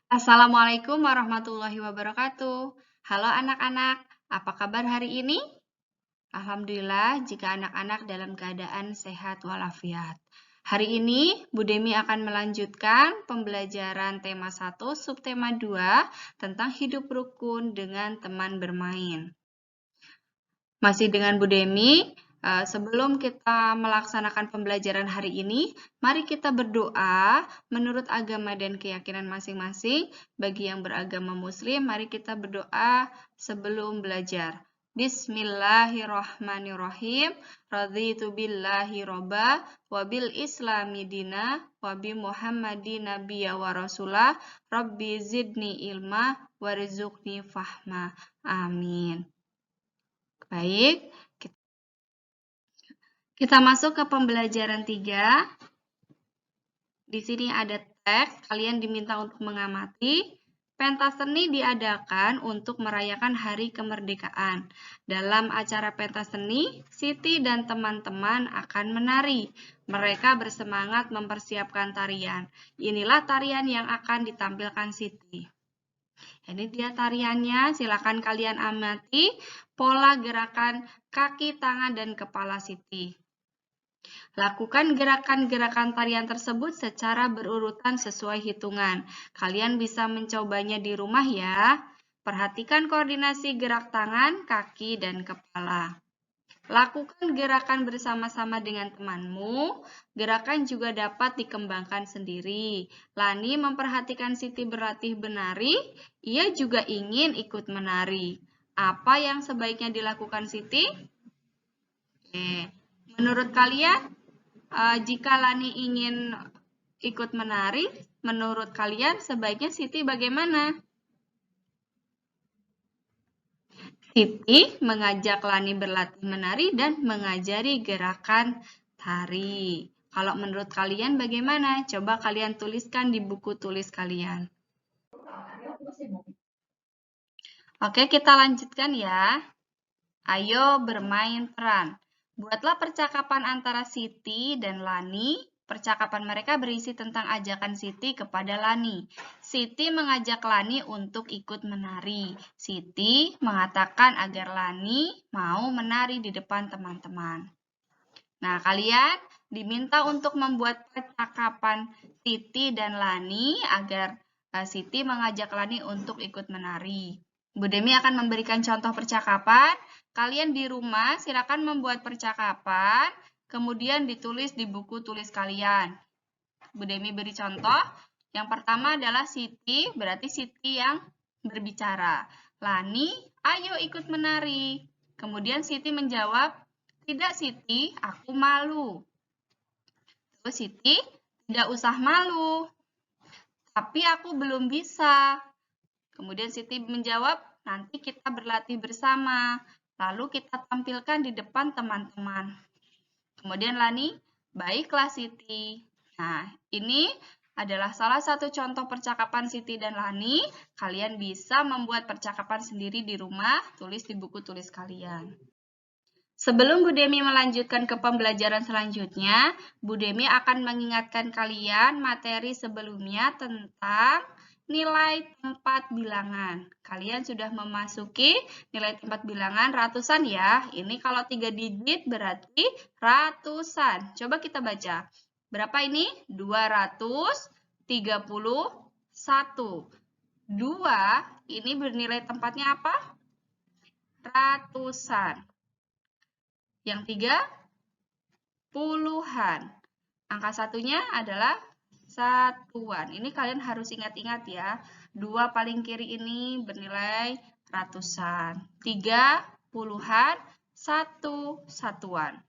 Assalamualaikum warahmatullahi wabarakatuh. Halo anak-anak, apa kabar hari ini? Alhamdulillah jika anak-anak dalam keadaan sehat walafiat. Hari ini Bu Demi akan melanjutkan pembelajaran tema 1 subtema 2 tentang hidup rukun dengan teman bermain. Masih dengan Bu Demi, sebelum kita melaksanakan pembelajaran hari ini, mari kita berdoa menurut agama dan keyakinan masing-masing. Bagi yang beragama Muslim, mari kita berdoa sebelum belajar. Bismillahirrahmanirrahim. Raditu billahi robba, wabil islami dina, wabi muhammadin nabiyya wa rasulah, rabbi zidni ilma, warzuqni fahma. Amin. Baik, kita masuk ke pembelajaran 3. Di sini ada teks, kalian diminta untuk mengamati. Pentas seni diadakan untuk merayakan hari kemerdekaan. Dalam acara pentas seni, Siti dan teman-teman akan menari. Mereka bersemangat mempersiapkan tarian. Inilah tarian yang akan ditampilkan Siti. Ini dia tariannya, silakan kalian amati pola gerakan kaki, tangan, dan kepala Siti. Lakukan gerakan-gerakan tarian tersebut secara berurutan sesuai hitungan. Kalian bisa mencobanya di rumah ya. Perhatikan koordinasi gerak tangan, kaki, dan kepala. Lakukan gerakan bersama-sama dengan temanmu. Gerakan juga dapat dikembangkan sendiri. Lani memperhatikan Siti berlatih menari. Ia juga ingin ikut menari. Apa yang sebaiknya dilakukan Siti? Menurut kalian, jika Lani ingin ikut menari, menurut kalian sebaiknya Siti bagaimana? Siti mengajak Lani berlatih menari dan mengajari gerakan tari. Kalau menurut kalian bagaimana? Coba kalian tuliskan di buku tulis kalian. Oke, kita lanjutkan ya. Ayo bermain peran. Buatlah percakapan antara Siti dan Lani. Percakapan mereka berisi tentang ajakan Siti kepada Lani. Siti mengajak Lani untuk ikut menari. Siti mengatakan agar Lani mau menari di depan teman-teman. Nah, kalian diminta untuk membuat percakapan Siti dan Lani agar Siti mengajak Lani untuk ikut menari. Bu Demi akan memberikan contoh percakapan. Kalian di rumah silakan membuat percakapan, kemudian ditulis di buku tulis kalian. Bu Demi beri contoh. Yang pertama adalah Siti, berarti Siti yang berbicara. Lani, ayo ikut menari. Kemudian Siti menjawab, tidak Siti, aku malu. Terus Siti, tidak usah malu. Tapi aku belum bisa. Kemudian Siti menjawab, nanti kita berlatih bersama. Lalu kita tampilkan di depan teman-teman. Kemudian Lani, baiklah Siti. Nah, ini adalah salah satu contoh percakapan Siti dan Lani. Kalian bisa membuat percakapan sendiri di rumah, tulis di buku tulis kalian. Sebelum Bu Demi melanjutkan ke pembelajaran selanjutnya, Bu Demi akan mengingatkan kalian materi sebelumnya tentang nilai tempat bilangan. Kalian sudah memasuki nilai tempat bilangan ratusan ya. Ini kalau 3 digit berarti ratusan. Coba kita baca. Berapa ini? 231. 2 ini bernilai tempatnya apa? Ratusan. Yang 3, puluhan. Angka satunya adalah satuan. Ini kalian harus ingat-ingat ya. 2 paling kiri ini bernilai ratusan. 3 puluhan, 1 satuan.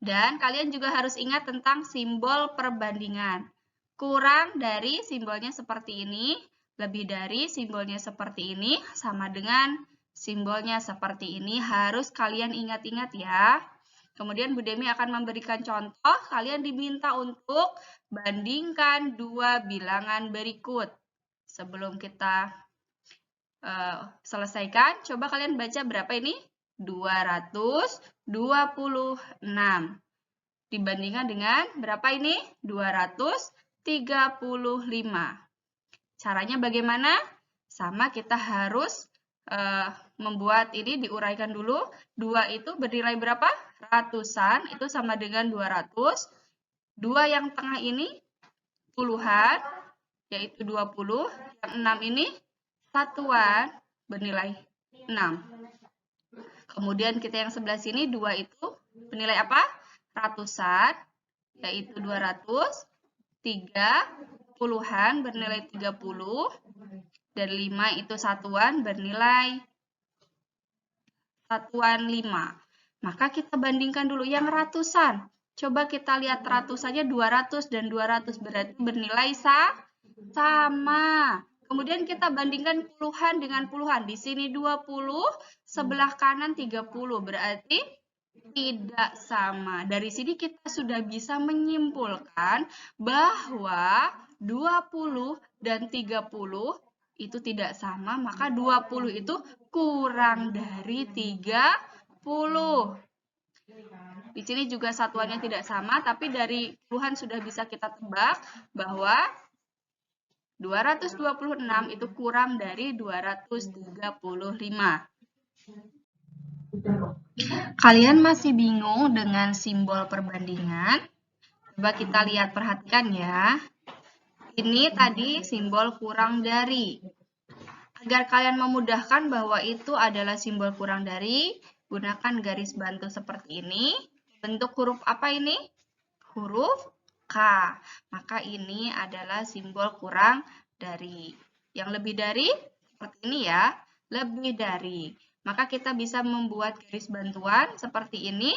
Dan kalian juga harus ingat tentang simbol perbandingan. Kurang dari simbolnya seperti ini, lebih dari simbolnya seperti ini, sama dengan simbolnya seperti ini. Harus kalian ingat-ingat ya. Kemudian Bu Demi akan memberikan contoh, kalian diminta untuk bandingkan 2 bilangan berikut. Sebelum kita selesaikan, coba kalian baca berapa ini? 226. Dibandingkan dengan berapa ini? 235. Caranya bagaimana? Sama, kita harus membuat ini, diuraikan dulu. 2 itu bernilai berapa? Ratusan, itu sama dengan 200. 2 yang tengah ini puluhan, yaitu 20. Yang 6 ini satuan, bernilai 6. Kemudian kita yang sebelah sini, 2 itu bernilai apa? Ratusan, yaitu 200. 3 puluhan bernilai 30. Dan 5 itu satuan bernilai satuan 5. Maka kita bandingkan dulu yang ratusan. Coba kita lihat ratusannya 200 dan 200 berarti bernilai sama. Kemudian kita bandingkan puluhan dengan puluhan. Di sini 20, sebelah kanan 30, berarti tidak sama. Dari sini kita sudah bisa menyimpulkan bahwa 20 dan 30 itu tidak sama, maka 20 itu kurang dari 30. Di sini juga satuannya tidak sama, tapi dari puluhan sudah bisa kita tebak bahwa 226 itu kurang dari 235. Kalian masih bingung dengan simbol perbandingan? Coba kita lihat, perhatikan ya. Ini tadi simbol kurang dari. Agar kalian memudahkan bahwa itu adalah simbol kurang dari, gunakan garis bantu seperti ini. Bentuk huruf apa ini? Huruf K. Maka ini adalah simbol kurang dari. Yang lebih dari, seperti ini ya, lebih dari. Maka kita bisa membuat garis bantuan seperti ini.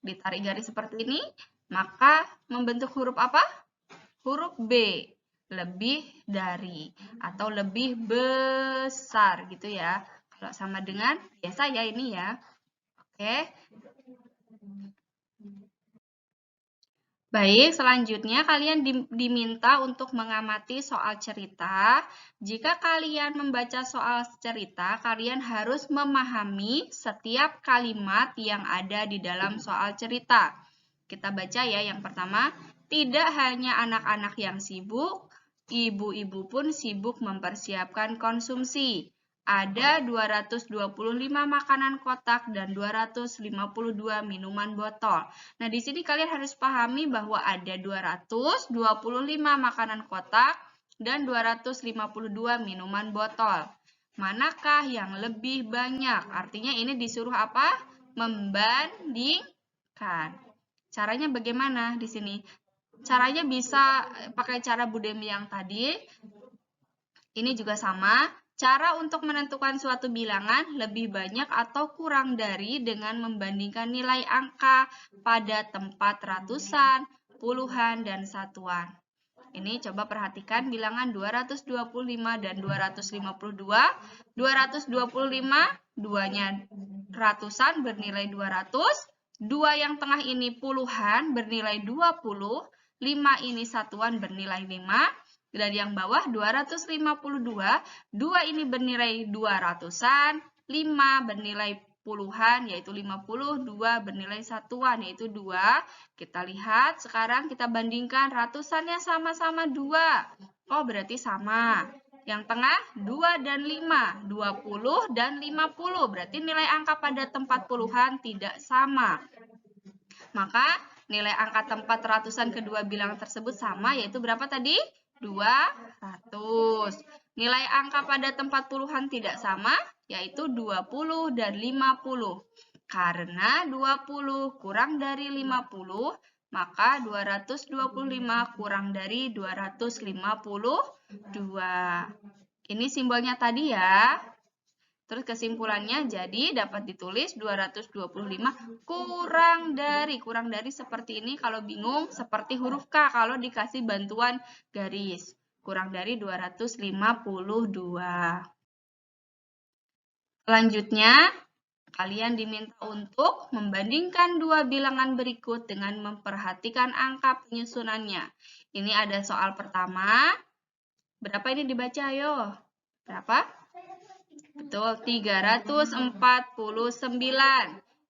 Ditarik garis seperti ini, maka membentuk huruf apa? Huruf B, lebih dari atau lebih besar gitu ya. Kalau sama dengan biasa ya ini ya. Oke. Baik, selanjutnya kalian diminta untuk mengamati soal cerita. Jika kalian membaca soal cerita, kalian harus memahami setiap kalimat yang ada di dalam soal cerita. Kita baca ya, yang pertama. Tidak hanya anak-anak yang sibuk, ibu-ibu pun sibuk mempersiapkan konsumsi. Ada 225 makanan kotak dan 252 minuman botol. Nah, di sini kalian harus pahami bahwa ada 225 makanan kotak dan 252 minuman botol. Manakah yang lebih banyak? Artinya ini disuruh apa? Membandingkan. Caranya bagaimana di sini? Caranya bisa pakai cara Budemi yang tadi. Ini juga sama. Cara untuk menentukan suatu bilangan lebih banyak atau kurang dari dengan membandingkan nilai angka pada tempat ratusan, puluhan, dan satuan. Ini coba perhatikan bilangan 225 dan 252. 225, duanya ratusan bernilai 200. 2 yang tengah ini puluhan bernilai 20. 5 ini satuan bernilai 5. Dan yang bawah 252, 2 ini bernilai 200-an, 5 bernilai puluhan yaitu 50, 2 bernilai satuan yaitu 2. Kita lihat sekarang, kita bandingkan ratusannya sama-sama 2. Oh, berarti sama. Yang tengah 2 dan 5, 20 dan 50. Berarti nilai angka pada tempat puluhan tidak sama. Maka nilai angka tempat ratusan kedua bilangan tersebut sama, yaitu berapa tadi? 200. Nilai angka pada tempat puluhan tidak sama, yaitu 20 dan 50. Karena 20 kurang dari 50, maka 225 kurang dari 252. Ini simbolnya tadi ya. Terus kesimpulannya jadi dapat ditulis 225 kurang dari seperti ini. Kalau bingung seperti huruf K kalau dikasih bantuan garis. Kurang dari 252. Selanjutnya, kalian diminta untuk membandingkan dua bilangan berikut dengan memperhatikan angka penyusunannya. Ini ada soal pertama. Berapa ini dibaca? Ayo. Berapa? Betul, 349.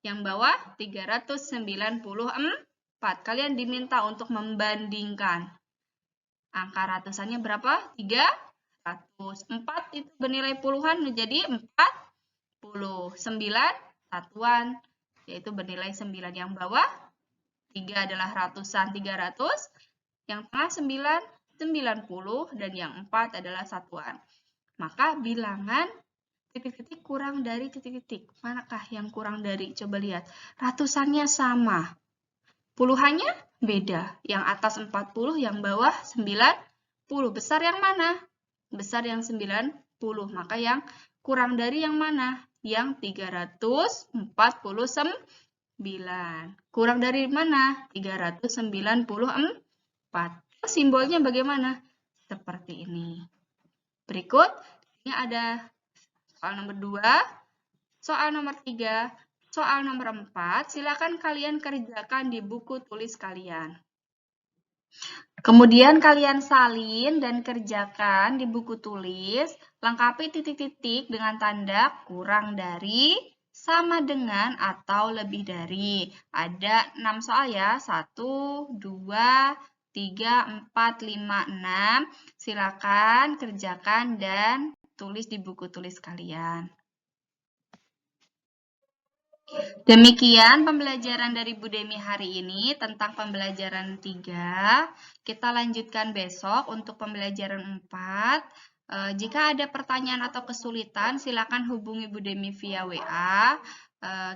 Yang bawah 394. Kalian diminta untuk membandingkan. Angka ratusannya berapa? 300. 4 itu bernilai puluhan menjadi 40. 9 satuan, yaitu bernilai 9. Yang bawah 3 adalah ratusan 300. Yang tengah 9, 90. Dan yang 4 adalah satuan. Maka bilangan titik-titik kurang dari titik-titik. Manakah yang kurang dari? Coba lihat. Ratusannya sama. Puluhannya beda. Yang atas 40, yang bawah 90. Besar yang mana? Besar yang 90. Maka yang kurang dari yang mana? Yang 349. Kurang dari mana? 394. Simbolnya bagaimana? Seperti ini. Berikut, ini ada soal nomor 2, soal nomor 3, soal nomor 4. Silakan kalian kerjakan di buku tulis kalian. Kemudian kalian salin dan kerjakan di buku tulis, lengkapi titik-titik dengan tanda kurang dari, sama dengan, atau lebih dari. Ada 6 soal ya, 1, 2, 3, 4, 5, 6. Silakan kerjakan dan tulis di buku tulis kalian. Demikian pembelajaran dari Bu Demi hari ini tentang pembelajaran 3. Kita lanjutkan besok untuk pembelajaran 4. Jika ada pertanyaan atau kesulitan, silakan hubungi Bu Demi via WA.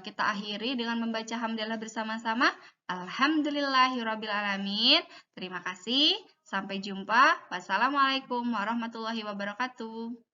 Kita akhiri dengan membaca hamdalah bersama-sama. Alhamdulillahirrabbilalamin. Terima kasih. Sampai jumpa. Wassalamualaikum warahmatullahi wabarakatuh.